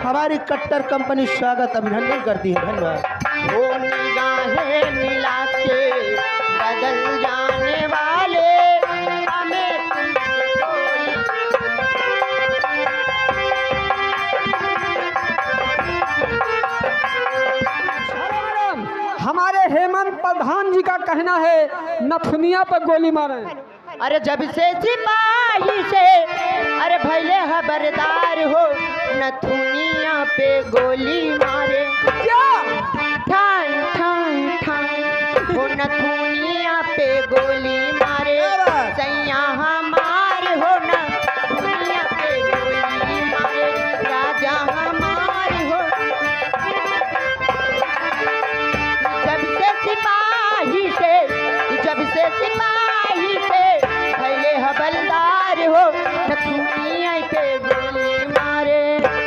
हमारी कट्टर कंपनी स्वागत अभिनंदन करती है। धन्यवाद। वो निगाहें मिला के बदल जाने वाले हमें तुमसे कोई हमारे हेमंत प्रधान जी का कहना है नथुनिया पर गोली मारे। अरे जब से सिपाही से अरे भले खबरदार हो नथुनिया पे गोली मारे।